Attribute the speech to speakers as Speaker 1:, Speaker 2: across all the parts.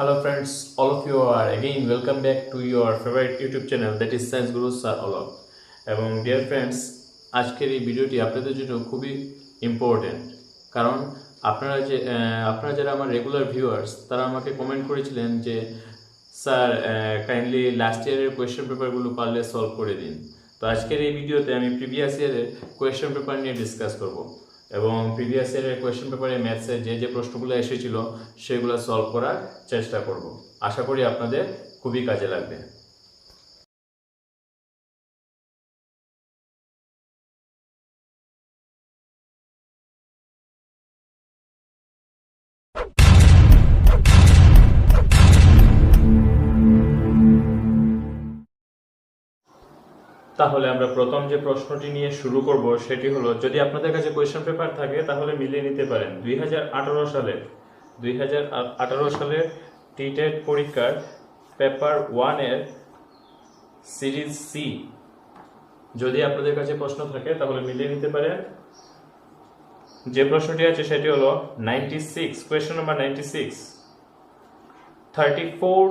Speaker 1: Hello friends, all of you are again welcome back to your favorite YouTube channel that is Science Guru Sir Olok. এবং dear friends, আজকের এই ভিডিওটি আপনাদের জন্য খুবই important, কারণ আপনারা যারা আমার রেগুলার ভিউয়ার্স তারা আমাকে কমেন্ট করেছিলেন যে স্যার কাইন্ডলি লাস্ট ইয়ারের কোয়েশ্চেন পেপারগুলো পারলে সলভ করে দিন। তো আজকের এই ভিডিওতে আমি প্রিভিয়াস ইয়ারের কোয়েশ্চেন পেপার নিয়ে ডিসকাস করব এবং প্রিভিয়াস ইয়ারের কোয়েশ্চেন পেপারে ম্যাথসে যে প্রশ্নগুলো এসেছিল সেগুলো সলভ করার চেষ্টা করব। আশা করি আপনাদের খুবই কাজে লাগবে। তাহলে আমরা প্রথম যে প্রশ্নটি নিয়ে শুরু করব সেটি হলো, যদি আপনাদের কাছে কোয়েশ্চেন পেপার থাকে তাহলে মিলিয়ে নিতে পারেন 2018 সালের টিটেট পরীক্ষার পেপার 1 এর সিরিজ সি। যদি আপনাদের কাছে প্রশ্ন থাকে তাহলে মিলিয়ে নিতে পারেন। যে প্রশ্নটি আছে সেটি হলো 96, কোয়েশ্চেন নাম্বার 96। 34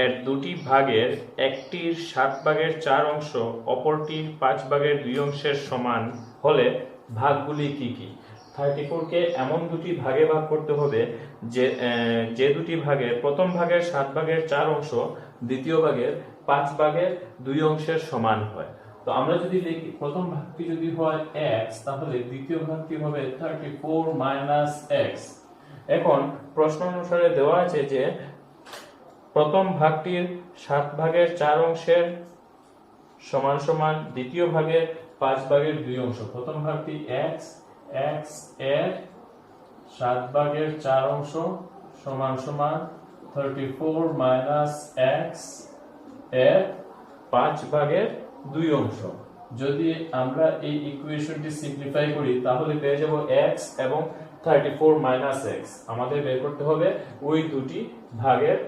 Speaker 1: এর দুটি ভাগের একটির 7 ভাগের 4 অংশ অপরটির 5 ভাগের 2 অংশের সমান হলে ভাগগুলি কি কি? 34 কে এমন দুটি ভাগে ভাগ করতে হবে যে দুটি ভাগের প্রথম ভাগের 7 ভাগের 4 অংশ দ্বিতীয় ভাগের 5 ভাগের 2 অংশের সমান হয়। তো আমরা যদি লিখি প্রথম ভাগটি যদি হয় x, তাহলে দ্বিতীয় ভাগটি হবে 34 - x। এখন প্রশ্ন অনুসারে দেওয়া আছে যে প্রথম ভাগটির 7 ভাগের 4 অংশের সমান সমান দ্বিতীয় ভাগের 5 ভাগের 2 অংশ। প্রথম ভাগটি x এর 7 ভাগের 4 অংশ সমান সমান 34 - x এর 5 ভাগের 2 অংশ। যদি আমরা এই ইকুয়েশনটি সিম্পলিফাই করি তাহলে পেয়ে যাব x এবং 34 - x। আমাদের বের করতে হবে ওই দুটি ভাগের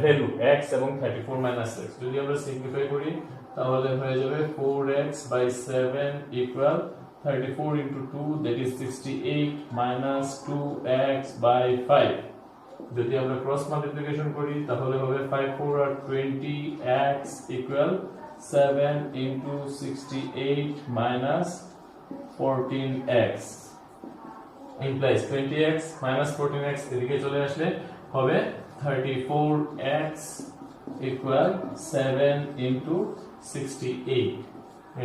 Speaker 1: ভ্যালু x এবং 34 - x। যদি আমরা সিম্পলিফাই করি তাহলে হয়ে যাবে 4x/7 = 34 × 2, that is 68 - 2x/5। যদি আমরা ক্রস মাল্টিপ্লিকেশন করি তাহলে হবে 5 4 আর 20, x = 7 × 68 - 14x implies 20x - 14x এদিকে চলে আসলে হবে 34x = 7 × 68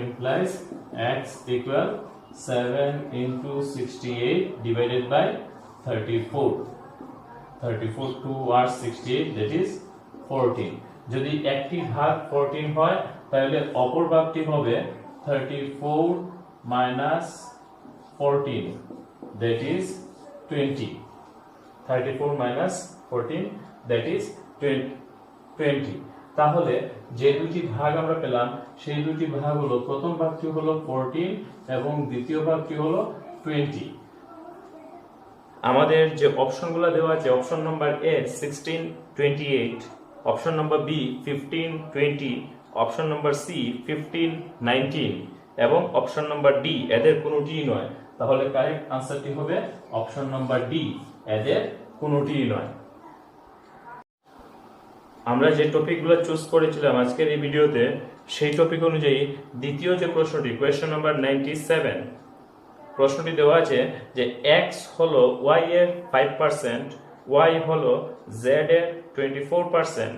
Speaker 1: implies x = 7 × 68 divided by 34 2 R 68, that is 14। যদি একটি ভাগ 14 হয় তাহলে অপর ভাগটি হবে 34 - 14, that is 20। 34 - 14, that is 20। তাহলে যে দুটি ভাগ আমরা পেলাম সেই দুটি ভাগ হলো, প্রথম ভাগটি হলো 14 এবং দ্বিতীয় ভাগটি হলো 20। আমাদের যে অপশনগুলো দেওয়া আছে, option number A 16 28, option number B 15 20, option number C 15 19 এবং অপশন নাম্বার ডি এদের কোনোটিই নয়। তাহলে কারেক্ট আনসারটি হবে অপশন নাম্বার ডি, এদের কোনোটিই নয়। আমরা যে টপিকগুলো চুজ করেছিলাম আজকের এই ভিডিওতে সেই টপিক অনুযায়ী দ্বিতীয় যে প্রশ্নটি, কোয়েশ্চেন নাম্বার 97, প্রশ্নটি দেওয়া আছে যে x হলো y এর 5%, y হলো z এর 24%।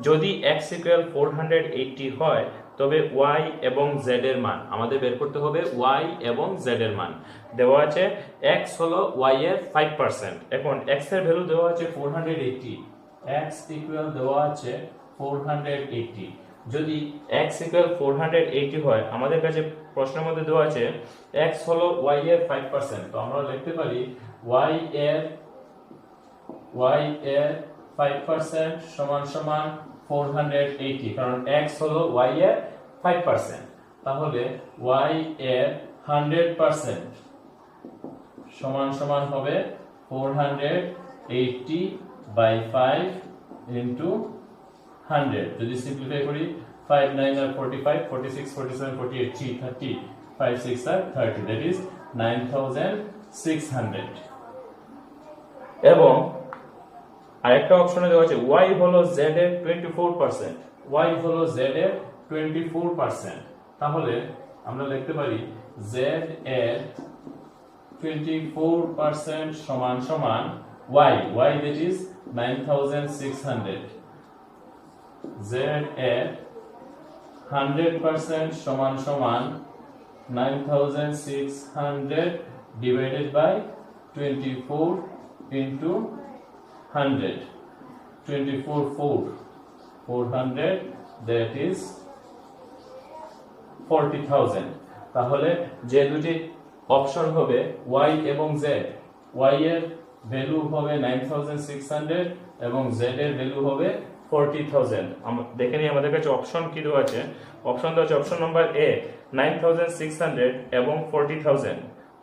Speaker 1: যদি x = 480 হয় তবে y এবং z এর মান আমাদের বের করতে হবে। y এবং z এর মান দেওয়া আছে, x হলো y এর 5%। এখন x এর ভ্যালু দেওয়া আছে 480, x = দেওয়া আছে 480। যদি x = 480 হয়, আমাদের কাছে প্রশ্নের মধ্যে দেওয়া আছে x হলো y এর 5%। তো আমরা লিখতে পারি y এর 5% সমান সমান 480, কারণ x হলো y এর 5%। তাহলে y এর 100% সমান সমান হবে 480/5 × 100। যদি সিম্পলিফাই করি 5 9 আর 45, 46 47 48 3 30, 5 6 আর 30, that is 9600। এবং আরেকটা অপশনে দেওয়া আছে y হলো z এর 24%, y হলো z এর 24%। তাহলে আমরা লিখতে পারি z এর 24% সমান সমান y that is 9600, z এর 100% সমান সমান 9600 divided by 24 into 100, 400 that is 40,000। তাহলে যে দুটি অপশন হবে y এবং z, y এর ভ্যালু হবে 9600 এবং z এর ভ্যালু হবে 40,000। দেখে নিই আমাদের কাছে অপশন কি দেওয়া আছে। অপশন দেওয়া আছে অপশন নাম্বার এ 9600 এবং 40,000,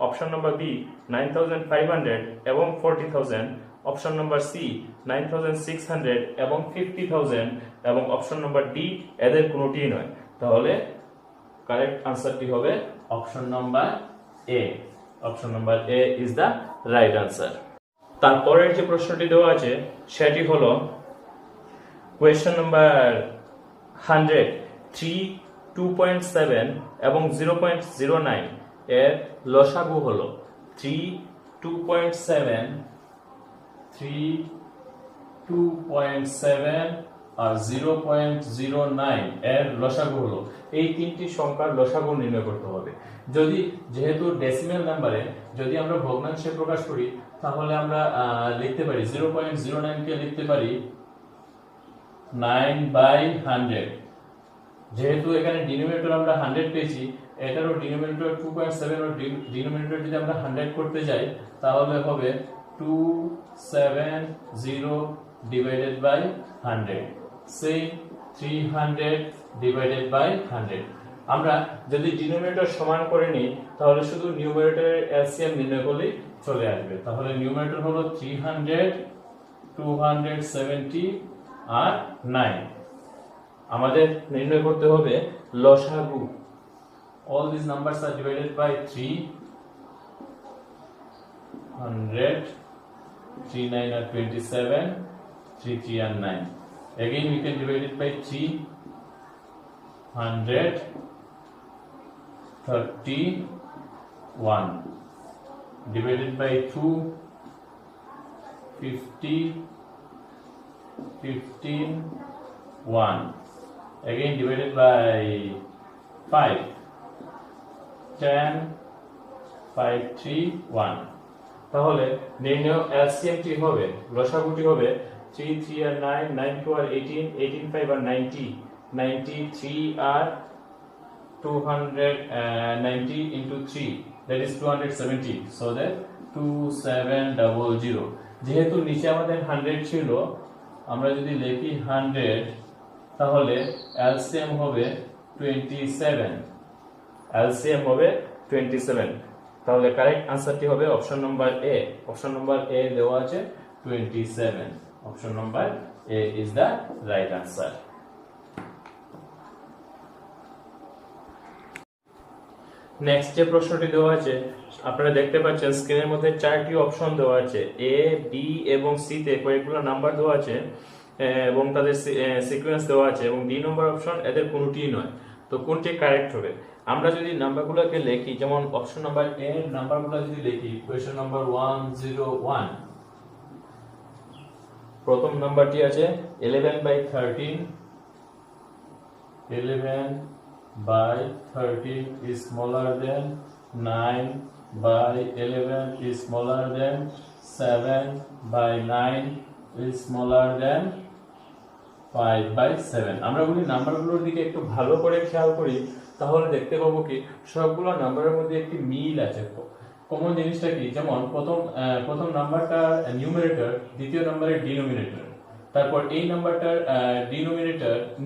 Speaker 1: অপশন নাম্বার বি 9500 এবং 40,000, অপশন নাম্বার সি 9600 এবং 50,000 এবং অপশন নাম্বার ডি এদের কোনোটিই নয়। তাহলে কারেক্ট আনসারটি হবে option number A. Option number A is the right answer. তারপরের যে প্রশ্নটি দেওয়া আছে সেটি হলো কোয়েশ্চন নাম্বার 100, 3, 2.7 এবং 0.09 এর লসাগু হলো 3, 2.7, 2.7 আর 0.09 এর লসাগু হলো। এই তিনটি সংখ্যার লসাগু নির্ণয় করতে হবে। যেহেতু ডেসিমেল নাম্বারে যদি আমরা ভগ্নাংশে প্রকাশ করি তাহলে আমরা লিখতে পারি 0.09 কে লিখতে পারি 9/100। যেহেতু এখানে ডিনোমিনেটর আমরা 100 পেয়েছি, এটারও ডিনোমিনেটর 2.7 ও ডিনোমিনেটর যদি আমরা 100 করতে যাই তাহলে হবে 270 divided by 100, say 300 divided by 100। আমরা যদি ডিনোমিনেটর সমান করে নিই তাহলে শুধু নিউমারেটরের এলসিএম নির্ণয় করলেই চলে আসবে। তাহলে নিউমারেটর হলো 300, 270 আর 9। আমাদের নির্ণয় করতে হবে লসাগু। all these numbers are divided by 300, 3 9 are 27, 3 3 are 9। Again we can divide it by 300, 31 divided by 2, 50, 15, 1। Again divided by 5, 10, 5 3 1। তাহলে নির্ণয় এলসিএমটি হবে, লসাগুটি হবে 3 3 আর 9, 9 2 আর 18, 18 5 আর 90, 93 আর 290 into 3 that is 270, so that 2700। যেহেতু নিচে আমাদের 100 ছিল, আমরা যদি লিখি 100 তাহলে এলসিএম হবে 27, এলসিএম হবে 27। তাহলে কারেক্ট আনসারটি হবে অপশন নাম্বার এ। অপশন নাম্বার এ দেওয়া আছে 27। Option number A is the right answer. Next যে প্রশ্নটি দেওয়া আছে আপনারা দেখতে পাচ্ছেন স্ক্রিনের মধ্যে 4টি অপশন দেওয়া আছে। এ, বি এবং সি তে কয়েকগুলো নাম্বার দেওয়া আছে এবং তাদের সিকোয়েন্স দেওয়া আছে এবং ডি নম্বর অপশন এদের কোনোটিই নয়। তো কোনটি কারেক্ট হবে? আমরা যদি নাম্বারগুলোকে লিখি, যেমন অপশন নাম্বার এ এর নাম্বারগুলো যদি লিখি, কোয়েশ্চন নাম্বার 101, প্রথম নাম্বারটি আছে 11/13, 11/13 is smaller than 9/11 is smaller than 7/9 is smaller than 5/7। আমরা যদি নাম্বারগুলোর দিকে একটু ভালো করে খেয়াল করি তাহলে দেখতে পাবো কি সবগুলো নাম্বারের মধ্যে একটি মিল আছে। কমন জিনিসটা কি, যেমন প্রথম নাম্বারটা নিউমারেটর, দ্বিতীয় নাম্বারের ডিনোমিনেটর, তারপর এই নাম্বারটার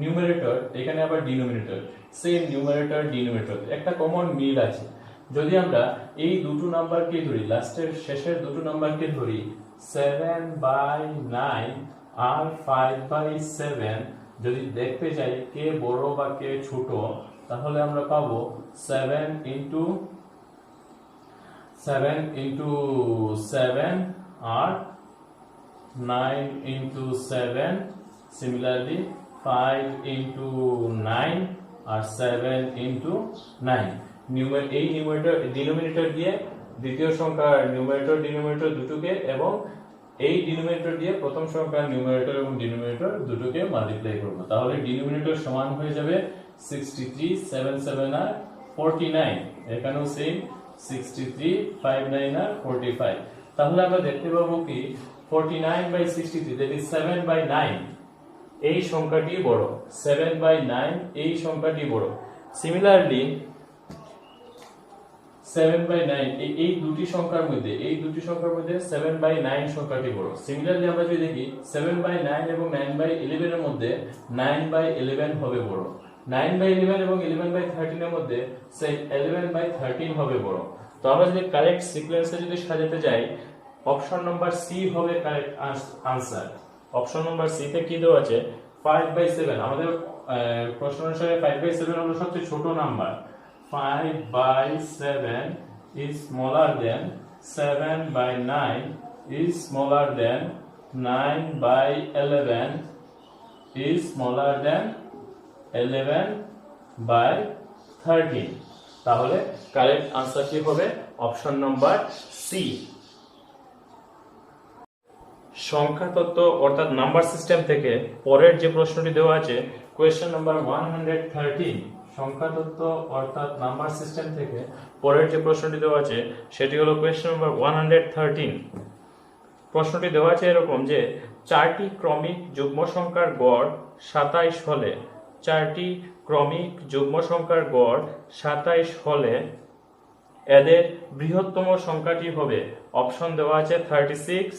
Speaker 1: নিউমারেটর, এখানে আবার ডিনোমিনেটর, সেম নিউমারেটর ডিনোমিনেটর, একটা কমন মিল আছে। যদি আমরা এই দুটো নাম্বারকে ধরি, লাস্টের শেষের দুটো নাম্বারকে ধরি 7/9 আর 5/7, যদি দেখতে চাই কে বড় বা কে ছোট তাহলে আমরা পাবো 7 into 7 আর 9 into 7, similarly 5 into 9 আর 7 into 9। এই ডিনোমিনেটর দিয়ে দ্বিতীয় সংখ্যার নিউমারেটর ডিনোমিনেটর দুটোকে এবং এই ডিনোমিনেটর দিয়ে প্রথম সংখ্যার নিউমারেটর এবং ডিনোমিনেটর দুটোকে মাল্টিপ্লাই করব। তাহলে ডিনোমিনেটর সমান হয়ে যাবে 63, 7 7 আর 49। এখানেও সেম 63, 5 9 আর 45। তাহলে আমরা দেখতে পাবো কি 49/63 that is 7/9 এই সংখ্যাটি বড়, 7/9 এই সংখ্যাটি বড়। সিমিলারলি 7/9 এই দুটি সংখ্যার মধ্যে 7/9 সংখ্যাটি বড়। সিমিলারলি আমরা যদি দেখি 7/9 এবং 9/11 এর মধ্যে 9/11 হবে বড়। 9/11 এবং 11/13 এর মধ্যে 11/13 হবে বড়। তো আমরা যদি কারেক্ট সিকোয়েন্সে যদি সাজাতে যাই, অপশন নাম্বার সি হবে correct answer. Option number C তে কি দেওয়া আছে 5/7। আমাদের প্রশ্ন অনুসারে 5/7 হলো সবচেয়ে ছোট number. 5/7 is smaller than 7/9 is smaller than 9/11 is smaller than 11/13। তাহলে কারেক্ট আনসারটি হবে অপশন নাম্বার সি। সংখ্যা তত্ত্ব অর্থাৎ নাম্বার সিস্টেম থেকে পরের যে প্রশ্নটি দেওয়া আছে কোয়েশ্চেন নাম্বার 113। সংখ্যা তত্ত্ব অর্থাৎ নাম্বার সিস্টেম থেকে পরের যে প্রশ্নটি দেওয়া আছে সেটি হলো কোয়েশ্চেন নাম্বার 113। প্রশ্নটি দেওয়া আছে এরকম যে 4টি ক্রমিক যুগ্ম সংখ্যার গড় 27 হলে 4টি ক্রমিক যুগ্ম সংখ্যার গড় 27 হলে এদের বৃহত্তম সংখ্যাটি হবে। অপশন দেওয়া আছে 36,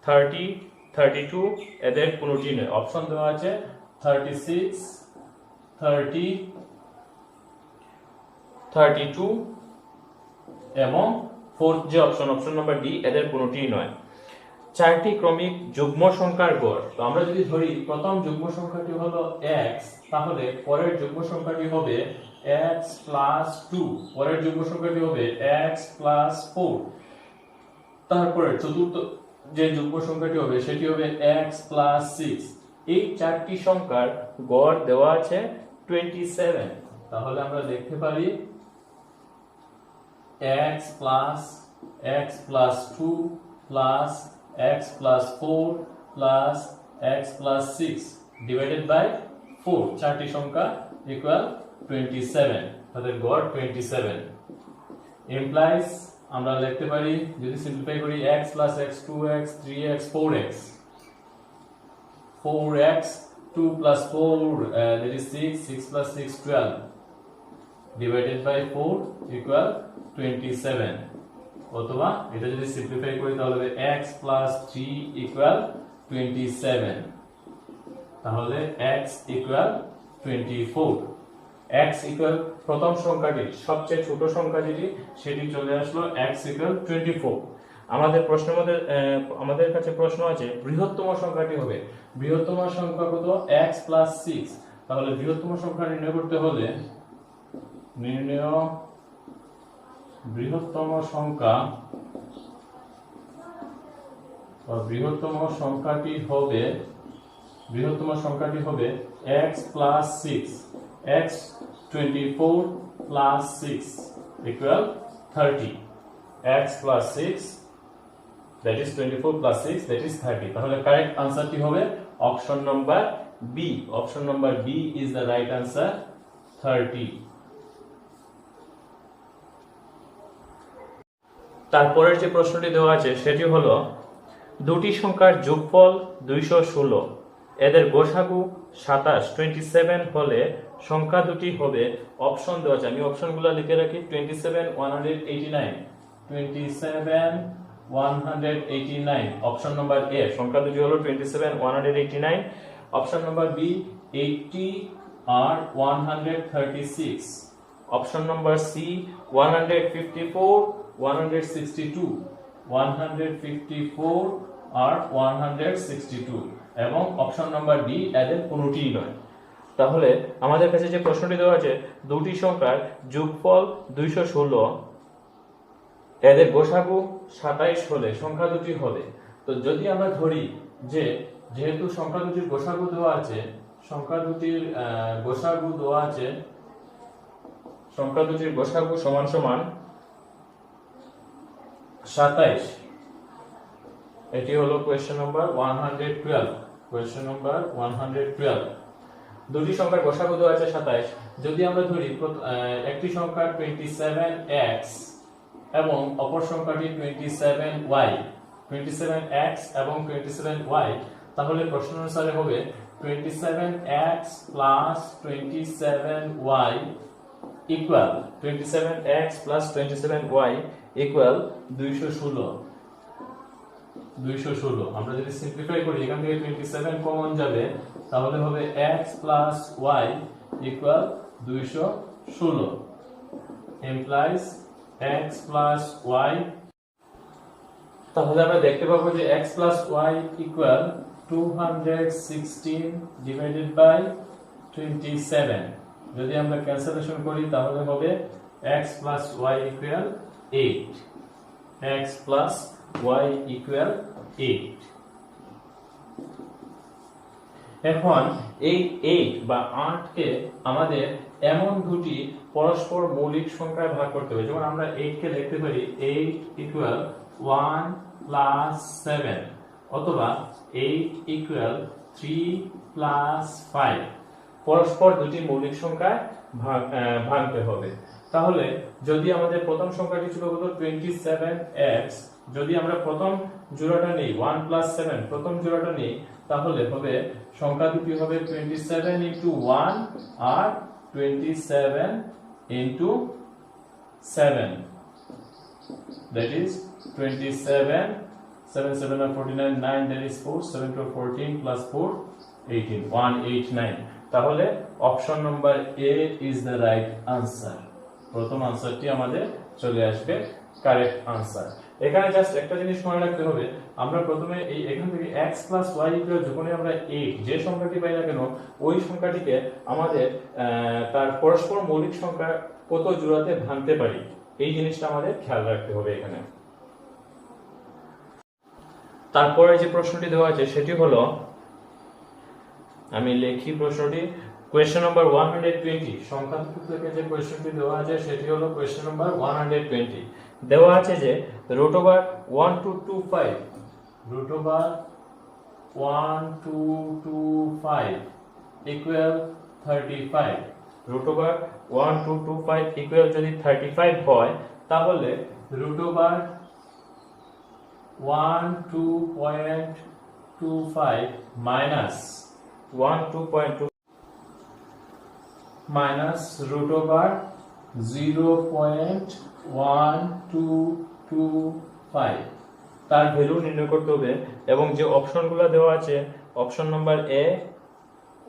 Speaker 1: 30, 32, এদের কোনোটি নয়। অপশন দেওয়া আছে 36, 30, 32 এবং ফোর্থ যে অপশন নাম্বার ডি, এদের কোনোটি নয়। 4টি ক্রমিক যুগ্ম সংখ্যার গড়। তো আমরা যদি ধরি প্রথম যুগ্ম সংখ্যাটি হলো x, তাহলে পরের যুগ্ম সংখ্যাটি হবে x plus 2, পরের যুগ্ম সংখ্যাটি হবে x plus 4, তারপরে চতুর্থ যে যুগ্ম সংখ্যাটি হবে সেটি হবে x plus 6। এই চারটি সংখ্যার গড় দেওয়া আছে 27। তাহলে আমরা দেখতে পারি x plus 2 plus x plus 4 plus x plus 6 divided by 4, চারটি সংখ্যা equal 27, তাদের গড় 27 implies আমরা লিখতে পারি যদি সিম্পলিফাই করি x plus x 2x 3x 4x 2 plus 4 that is 6, 6 plus 6 12 divided by 4 equal 27। অথবা এটা যদি সিম্পলিফাই করি তাহলে হবে x plus 3 equal 27, তাহলে x equal 24। x equal প্রথম সংখ্যাটি সবচেয়ে ছোট সংখ্যা যেটি সেটি চলে আসলো x equal 24। আমাদের কাছে প্রশ্ন আছে বৃহত্তম সংখ্যাটি হবে। বৃহত্তম সংখ্যা কত? x plus 6। তাহলে বৃহত্তম সংখ্যা নির্ণয় করতে হলে বৃহত্তম সংখ্যাটি হবে x plus 6, x 24 plus 6 equal 30, x plus 6 that is 24 plus 6 that is 30। তাহলে কারেক্ট আনসারটি হবে option number B. Option number B is the right answer, 30। তারপরের যে প্রশ্নটি দেওয়া আছে সেটি হলো দুটি সংখ্যার যোগফল 216, এদের গসাগু 27 27 হলে সংখ্যা দুটি হবে। অপশন দেওয়া আছে, আমি অপশনগুলো লিখে রাখি 27 189, 27 189। অপশন নাম্বার এ সংখ্যা দুটি হলো 27 189। অপশন নাম্বার বি 80 আর 136। অপশন নাম্বার সি 154 162, 154 আর 162 এবং অপশন নাম্বার ডি এদের কোনোটিই নয়। তাহলে আমাদের কাছে যে প্রশ্নটি দেওয়া আছে দুটি সংখ্যার যোগফল 216, এদের গসাগু 27 হলে সংখ্যা দুটি হবে। তো যদি আমরা ধরি যে যেহেতু সংখ্যা দুটির গোসাগু দেওয়া আছে, সংখ্যা দুটির গোসাগু দেওয়া আছে, সংখ্যা দুটির গোসাগু সমান সমান 27। এটি হলো কোয়েশ্চেন নাম্বার 112। Question number 112। দুটি সংখ্যার গোসাগু দেওয়া আছে 27। যদি আমরা ধরি একটি সংখ্যা 27x এবং অপর সংখ্যাটি 27y, 27x এবং 27y, তাহলে প্রশ্ন অনুসারে হবে 27x plus 27y equal 27x plus 27y equal 216। আমরা যদি সিম্পলিফাই করি এখান থেকে 27 কমন যাবে, তাহলে হবে x plus y equal 216 implies x plus y। তাহলে আমরা দেখতে পাবো যে x plus y equal 216 divided by 27। যদি আমরা ক্যালকুলেশন করি তাহলে হবে x plus y equal 8। x plus y equal 8। এখন এই 8 বা 8 কে আমাদের এমন দুটি পরস্পর মৌলিক সংখ্যায় ভাগ করতে হবে। যেমন আমরা 8 কে লিখতে পারি 8 equal 1 plus 7 অথবা 8 equal 3 plus 5। পরস্পর দুটি মৌলিক সংখ্যায় ভাঙতে হবে। তাহলে যদি আমাদের প্রথম সংখ্যাটি ছিল হলো 27x, যদি আমরা প্রথম জোড়াটা নেই 1 plus 7, প্রথম জোড়াটা নেই, তাহলে হবে সংখ্যা দুটি হবে 27 into 1 R 27 into 7, that is 27, 7 7 are 49, 9 that is 4, 7 to 14 plus 4 18, 189। তাহলে option number A is the right answer. প্রথম আনসারটি আমাদের চলে আসবে কারেক্ট আনসার। এখানে জাস্ট একটা জিনিস মনে রাখতে হবে, আমরা প্রথমে এই এখান থেকে x plus y equal যখনই আমরা 8 যে সংখ্যাটি পাই না কেন ওই সংখ্যাটিকে আমাদের তার পরস্পর মৌলিক সংখ্যা কত জোড়াতে ভাঙতে পারি এই জিনিসটা আমাদের খেয়াল রাখতে হবে এখানে। তারপরে যে প্রশ্নটি দেওয়া আছে সেটি হলো, আমি লিখি প্রশ্নটি, কোয়েশ্চেন নাম্বার 120। সংখ্যা থেকে যে কোয়েশ্চনটি দেওয়া আছে সেটি হলো কোয়েশ্চন নাম্বার 120। দেওয়া আছে যে root over 1225, root over 1225 equal 35, root over 1225 equal যদি 35 হয় তাহলে root over 12.25 minus 12.2 minus root over 0.1225 তার ভ্যালু নির্ণয় করতে হবে। এবং যে অপশনগুলো দেওয়া আছে, অপশন নাম্বার এ,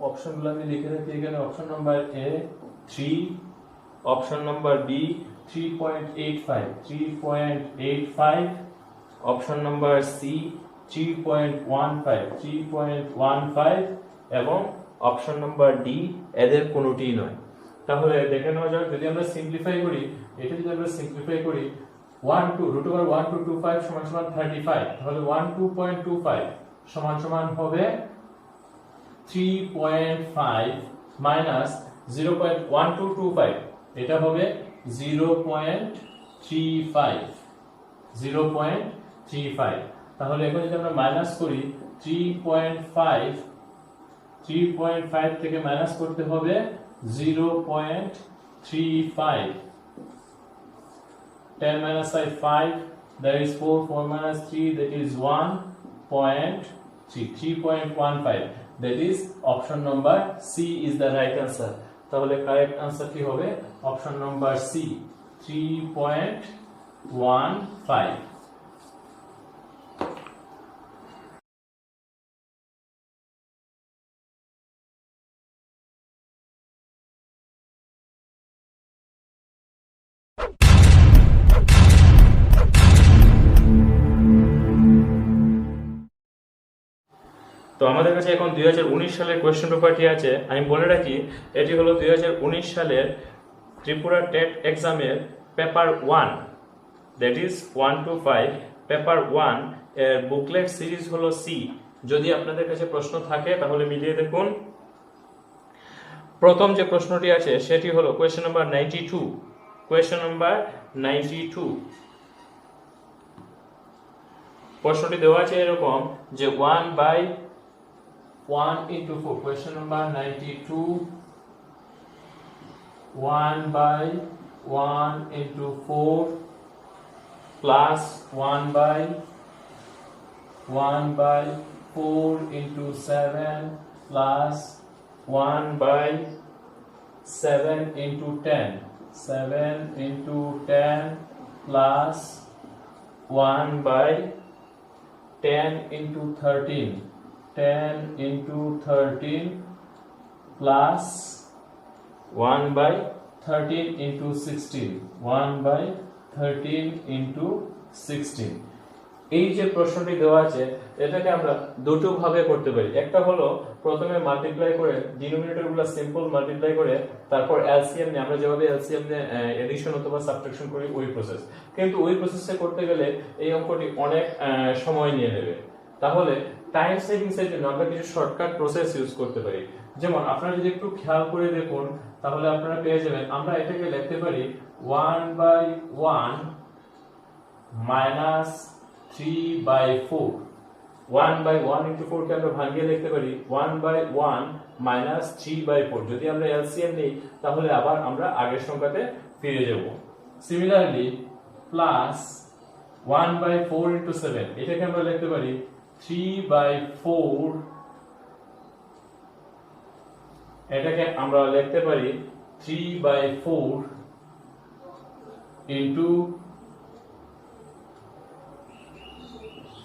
Speaker 1: অপশনগুলো আমি লিখে রাখি এখানে, option number A 3, option number B 3.85, option number C 3.15 এবং অপশন নাম্বার ডি এদের কোনোটিই নয়। তাহলে দেখে নেওয়া যাক, যদি আমরা সিম্পলিফাই করি, এটা যদি আমরা সিম্পলিফাই করি 12 সমান সমান 35, তাহলে 12.25 সমান সমান হবে 3.5 মাইনাস 0.1225, এটা হবে 0.35। তাহলে এখন যদি আমরা মাইনাস করি 3.5 থেকে মাইনাস করতে হবে 0.35, 10 minus 5, that is 4, 4 minus 3, that is 3.15, that is option number C is the right answer। তাহলে correct answer কি হবে option number C, 3.15। তো আমাদের কাছে এখন 2019 সালের কোয়েশ্চেন পেপারটি আছে। আমি বলে রাখি এটি হলো 2019 সালের ত্রিপুরা টেট এক্সামের paper 1, that is 1 to 5, paper 1 এর বুকলেট সিরিজ হলো সি যদি আপনাদের কাছে প্রশ্ন থাকে তাহলে মিলিয়ে দেখুন। প্রথম যে প্রশ্নটি আছে সেটি হলো কোয়েশ্চেন নাম্বার 92। কোয়েশ্চেন নাম্বার 92, প্রশ্নটি দেওয়া আছে এরকম যে 1/1 into 4। Question number 92, 1/1 into 4 plus 1/4 into 7 plus 1/7 into 10, 7 into 10 plus 1/10 into 13, 10 into 13 plus 1/13 into 16, 1/13 into 16। এই যে প্রশ্নটি দেওয়া আছে এটাকে আমরা দুটো ভাবে করতে পারি। একটা হলো প্রথমে মাল্টিপ্লাই করে ডিনোমিনেটরগুলো সিম্পল মাল্টিপ্লাই করে তারপর এলসিএম নিয়ে, আমরা যেভাবে এলসিএম নিয়ে এডিশন অথবা সাবট্রাকশন করি ওই প্রসেস, কিন্তু ওই প্রসেসে করতে গেলে এই অঙ্কটি অনেক সময় নিয়ে নেবে। তাহলে টাইম সেভিংস এর জন্য আমরা কিছু শর্টকাট প্রসেস ইউজ করতে পারি। যেমন আপনারা যদি একটু খেয়াল করে দেখুন তাহলে আপনারা পেয়ে যাবেন, আমরা এটাকে লিখতে পারি 1/1 minus 3/4। 1/1 into 4 কে আমরা ভাঙিয়ে লিখতে পারি 1/1 minus 3/4। যদি আমরা এলসিএম নিই তাহলে আবার আমরা আগের সংখ্যাতে ফিরে যাব। সিমিলারলি প্লাস 1/4 into 7, এটাকে আমরা লিখতে পারি 3/4। এটাকে আমরা লিখতে পারি 3/4 into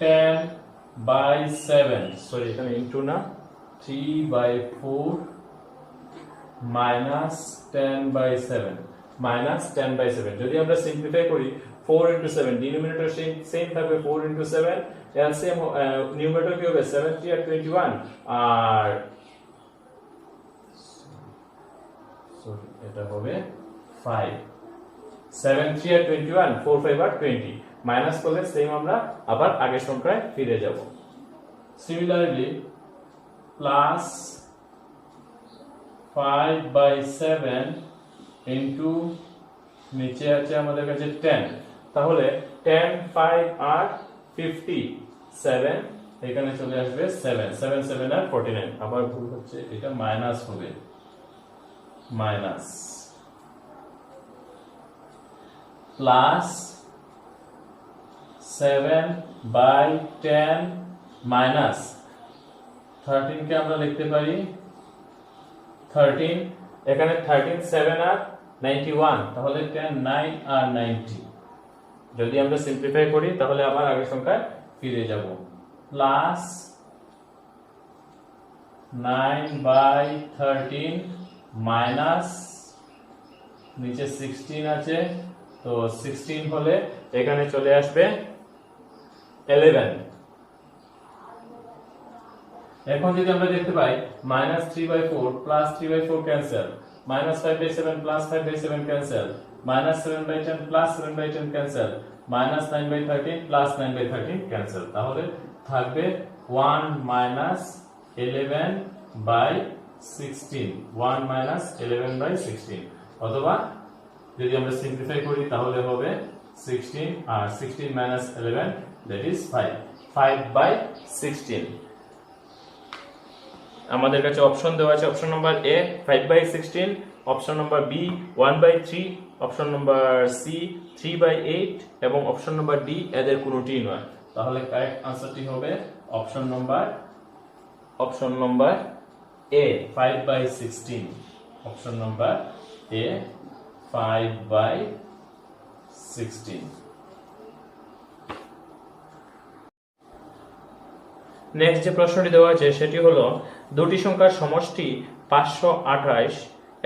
Speaker 1: 10/7, সরি এখানে ইনটু না, 3/4 minus 10/7 minus 10/7। যদি আমরা সিম্পলিফাই করি 4 into 7, ডিনোমিনেটর সেম থাকবে 4 into 7, এলসিএম নিউমারেটর কি হবে 7 3 আর 21, আর সরি এটা হবে 5, 7 3 আর 21, 4 5 আর 20 মাইনাস করলে সেম আমরা আবার আগের সংখ্যায় ফিরে যাব। সিমিলারলি প্লাস 5/7 ইনটু নিচে আছে আমাদের কাছে 10, তাহলে 10 5 আর 57, এখানে চলে আসবে 7 7 7 আর 49, আবার ভুল হচ্ছে এটা মাইনাস হবে, মাইনাস প্লাস 7/10 মাইনাস 13 কে আমরা লিখতে পারি 13, এখানে 13 7 আর 91, তাহলে 10 9 আর 90। যদি আমরা সিম্পলিফাই করি তাহলে আবার আগের সংখ্যায় ফিরে যাব। প্লাস 9/13 মাইনাস নিচে 16 আছে, তো 16 হলে এখানে চলে আসবে 11। এখন যদি আমরা দেখতে পাই minus 3/4 plus 3/4 cancel, minus 5/7 plus 5/7 cancel, minus 7/10 plus 7/10 cancel, minus 9/13 plus 9/13 cancel, তাহলে থাকবে 1 minus 11/16, 1 minus 11/16, অথবা যদি আমরা সিম্পলিফাই করি তাহলে হবে 16 আর 16 minus 11 that is 5, 5/16। আমাদের কাছে অপশন দেওয়া আছে option number A 5/16, option number B 1/3, option number C 3/8 এবং অপশন নাম্বার ডি এদের কোনোটিই নয়। তাহলে কারেক্ট আনসারটি হবে option number A 5/16, option number A 5/16। Next যে প্রশ্নটি দেওয়া আছে সেটি হলো দুটি সংখ্যার সমষ্টি 528,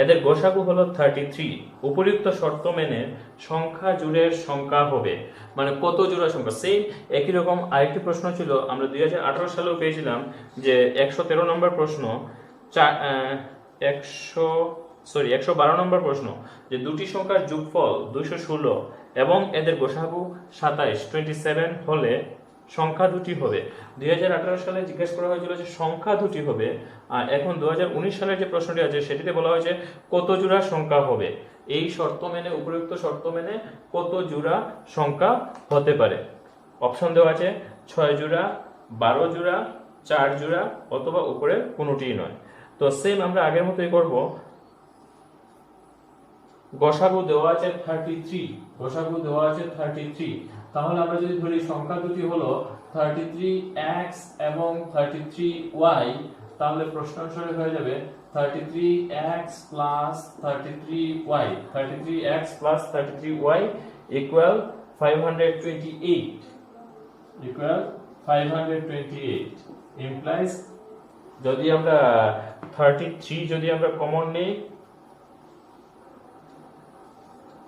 Speaker 1: এদের গসাগু হলো 33, উপযুক্ত শর্ত মেনে সংখ্যা জোড়ের সংখ্যা হবে। মানে কত জোড়া সংখ্যা। সেম একই রকম আরেকটি প্রশ্ন ছিল, আমরা 2018 সালেও পেয়েছিলাম যে 113 নম্বর প্রশ্ন, 112 নম্বর প্রশ্ন, যে দুটি সংখ্যার যোগফল 216 এবং এদের গসাগু 27 হলে সংখ্যা দুটি হবে। 2018 সালে জিজ্ঞেস করা হয়েছিল যে সংখ্যা দুটি হবে, আর এখন 2019 সালের যে প্রশ্নটি আছে সেটিতে বলা হয়েছে কত জোড়া সংখ্যা হবে। এই শর্ত মেনে, উপযুক্ত শর্ত মেনে কত জোড়া সংখ্যা হতে পারে। অপশন দেওয়া আছে 6 জোড়া, 12 জোড়া, 4 জোড়া অথবা উপরে কোনোটিই নয়। তো সেম আমরা আগের মতোই করব। গসাগু দেওয়া আছে 33, গসাগু দেওয়া আছে 33। তাহলে আমরা যদি ধরি সংখ্যা দুটি হলো 33x এবং 33y, তাহলে প্রশ্ন অনুসারে হয়ে যাবে 33x plus 33y, 33x plus 33y equal 528, equal 528 implies যদি আমরা 33 যদি আমরা কমন নেই,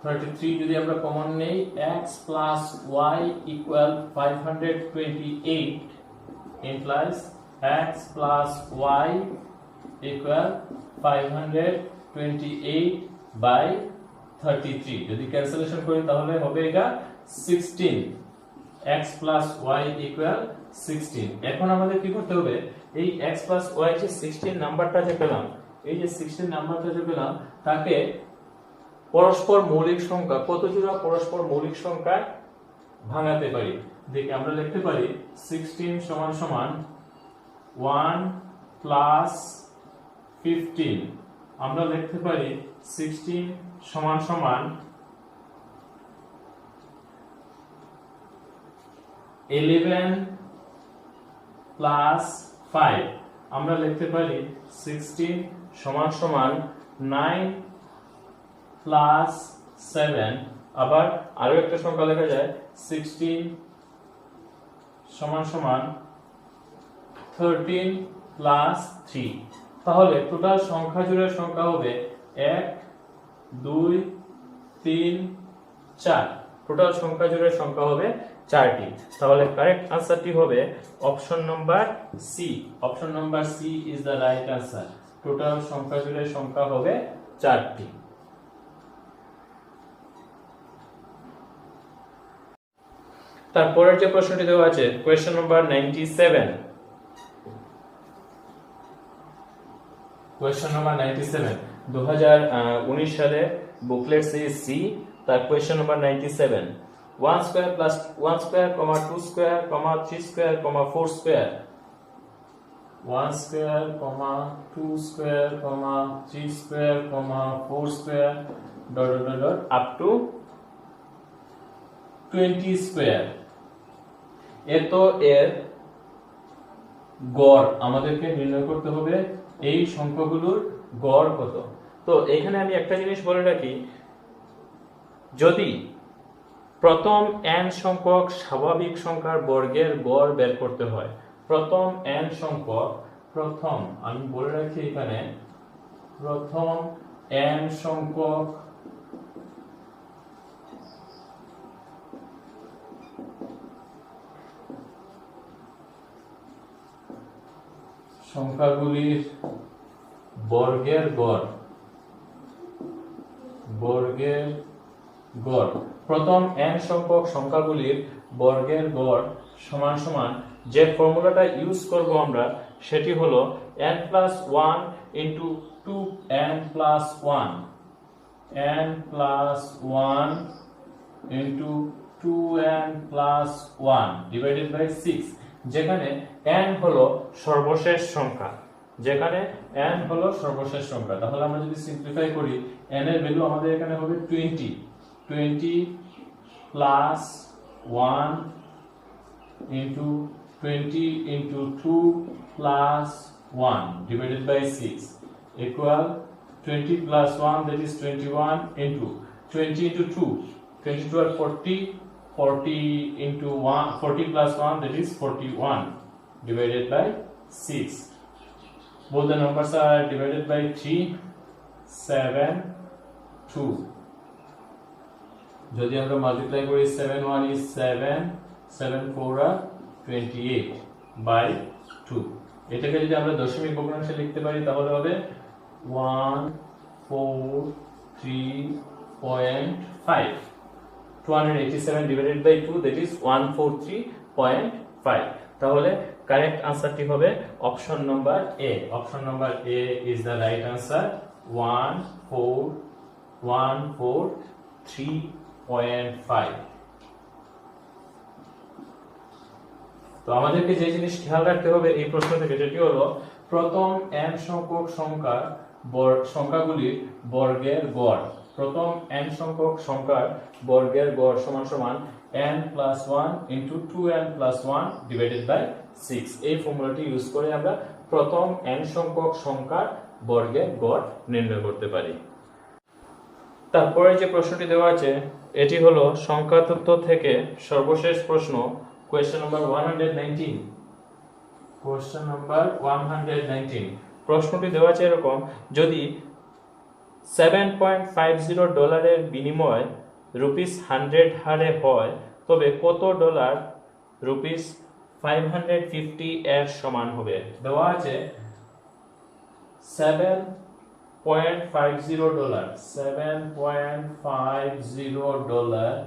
Speaker 1: 33 যদি আমরা কমন নেই, x plus y equal 528 implies x plus y equal 528 by 33। যদি ক্যালকুলেশন করি তাহলে হবে এটা 16, x plus y equal 16। এখন আমাদের কি করতে হবে, এই x plus y যে 16 নাম্বারটা যে পেলাম, এই যে 16 নাম্বারটা যে পেলাম তাকে পরস্পর মৌলিক সংখ্যা, কত জোড়া পরস্পর মৌলিক সংখ্যায় ভাঙাতে পারি। দেখি আমরা লিখতে পারি 16 সমান সমান 1 plus 15। আমরা লিখতে পারি 16 সমান সমান 11 plus 5। আমরা লিখতে পারি 16 সমান সমান 9 plus 7। আবার আরো একটা সংখ্যা লেখা যায় 16 সমান সমান 13 plus 3। তাহলে টোটাল সংখ্যা জোড়ের সংখ্যা হবে 1 2 3 4। টোটাল সংখ্যা জোড়ের সংখ্যা হবে 4টি। তাহলে কারেক্ট আনসারটি হবে option number C. Option number C is the right answer. Total সংখ্যা জোড়ের সংখ্যা হবে 4টি। তারপরের যে প্রশ্নটি দেওয়া আছে কোয়েশ্চেন নাম্বার 97। কোয়েশ্চেন নাম্বার 97 2019 সালে বুকলেট সিরিজ সি, তার question number 97। 1 square plus 1 square, 2 square, 3 square, 4 square. 1 square, 2 square, 3 square, 4 square dot dot dot up to 20 square. এত এর গড় আমাদেরকে নির্ণয় করতে হবে, এই সংখ্যাগুলোর গড় কত। তো এখানে আমি একটা জিনিস বলে রাখি, যদি প্রথম n সংখ্যক স্বাভাবিক সংখ্যার বর্গের গড় বের করতে হয়, প্রথম n সংখ্যক, প্রথম আমি বলে রাখি এখানে প্রথম n সংখ্যক সংখ্যাগুলির বর্গের গড়, বর্গের গড়, প্রথম n সংখ্যক সংখ্যাগুলির বর্গের গড় সমান সমান যে ফর্মুলাটা ইউজ করব আমরা সেটি হলো n plus 1 into 2n plus 1, n plus 1 into 2n plus 1 divided by 6, যেখানে n হলো সর্বশেষ সংখ্যা, যেখানে n হলো সর্বশেষ সংখ্যা। তাহলে আমরা যদি সিম্পলিফাই করি n এর ভ্যালু আমাদের এখানে হবে 20, 20 plus 1 into 20 into 2 plus 1 divided by 6 equal 20 plus 1, that is 21 into 20 into 2, 22 are 40, 40 into 1, 40 plus 1, that is 41 divided by 6. Both the numbers are divided by 3, 7, 2. যদি আমরা মাল্টিপ্লাই করি 7 1 is 7, 7 4 are 28 by 2। এটাকে যদি আমরা দশমিক ভগ্নাংশে লিখতে পারি তাহলে হবে 143.5, 287 divided by 2, that is 143.5। 5। তাহলে কারেক্ট আনসারটি হবে option number A. Option number A is the right answer. 14143.5। তো আমাদেরকে যে জিনিস খেয়াল রাখতে হবে এই প্রশ্ন থেকে সেটি হলো প্রথম n সংখ্যক সংখ্যাগুলির বর্গের গড়। প্রথম n সংখ্যক সংখ্যার বর্গের গড় সমান সমান n plus 1 into 2n plus 1 divided by 6। এই ফর্মুলাটি ইউজ করে আমরা প্রথম n সংখ্যক সংখ্যার বর্গের গড় নির্ণয় করতে পারি। তারপরে যে প্রশ্নটি দেওয়া আছে এটি হলো সংখ্যা তত্ত্ব থেকে সর্বশেষ প্রশ্ন, কোয়েশ্চেন নাম্বার 119। Question number 119। প্রশ্নটি দেওয়া আছে এরকম, যদি $7.50 বিনিময় ₹100 হারে হয় তবে কত ডলার ₹550 এর সমান হবে? দেওয়া আছে $7.50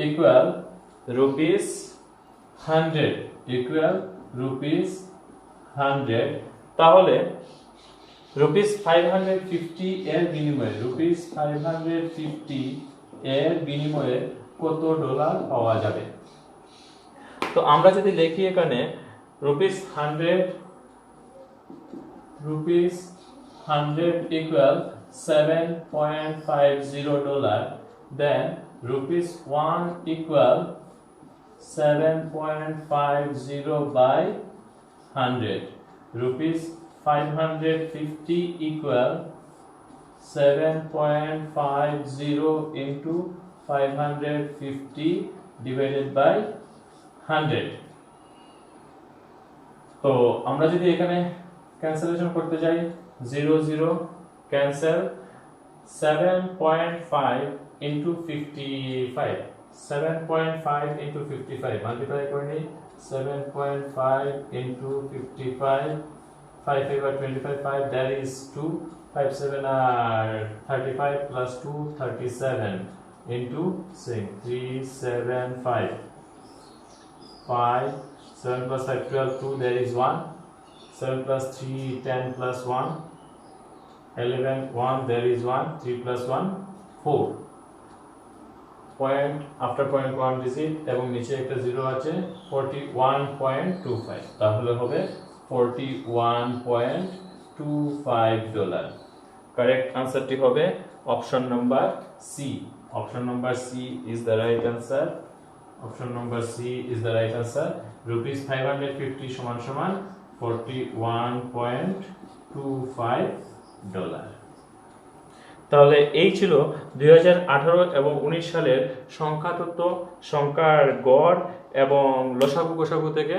Speaker 1: equal ₹100 equal ₹100। তাহলে ₹550 এর বিনিময়ে কত ডলার পাওয়া যাবে? তো আমরা যদি লিখি এখানে ₹100 equal $7.50, then ₹1 equal 7.50 by 100. ₹550 equal 7.50 into 550 divided by 100। তো আমরা যদি এখানে ক্যান্সেলেশন করতে যাই 0 0 ক্যান্সেল, 7.5 into 55, 7.5 into 55 মাল্টিপ্লাই করে নিই, 7.5 into 55, 5 5 25, 5 that is 2, 5 7 are 35 plus 2 37 into 375, 5 7 plus 5 12, 2 there is 1, 7 plus 3 10 plus 1 11, 1 there is 1, 3 plus 1 4, point after point 1 digit এবং নিচে একটা জিরো আছে 41.25, তাহলে হবে $41.25। কারেক্ট আনসারটি হবে option number C. Option number C is the right answer. Option number C is the right answer. ₹550 সমান সমান $41.25। তাহলে এই ছিল 2018 এবং 19 সালের সংখ্যাতত্ত্ব, সংখ্যার গড় এবং লসাগু গোসাগু থেকে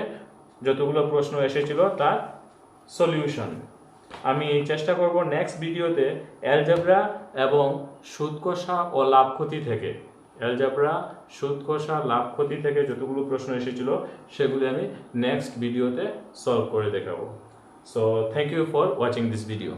Speaker 1: যতগুলো প্রশ্ন এসেছিল তার সলিউশন। আমি চেষ্টা করব নেক্সট ভিডিওতে অ্যালজেব্রা এবং সুদ কষা ও লাভ ক্ষতি থেকে, অ্যালজেব্রা সুদ কষা লাভ ক্ষতি থেকে যতগুলো প্রশ্ন এসেছিল সেগুলি আমি নেক্সট ভিডিওতে সলভ করে দেখাবো। So thank you for watching this video.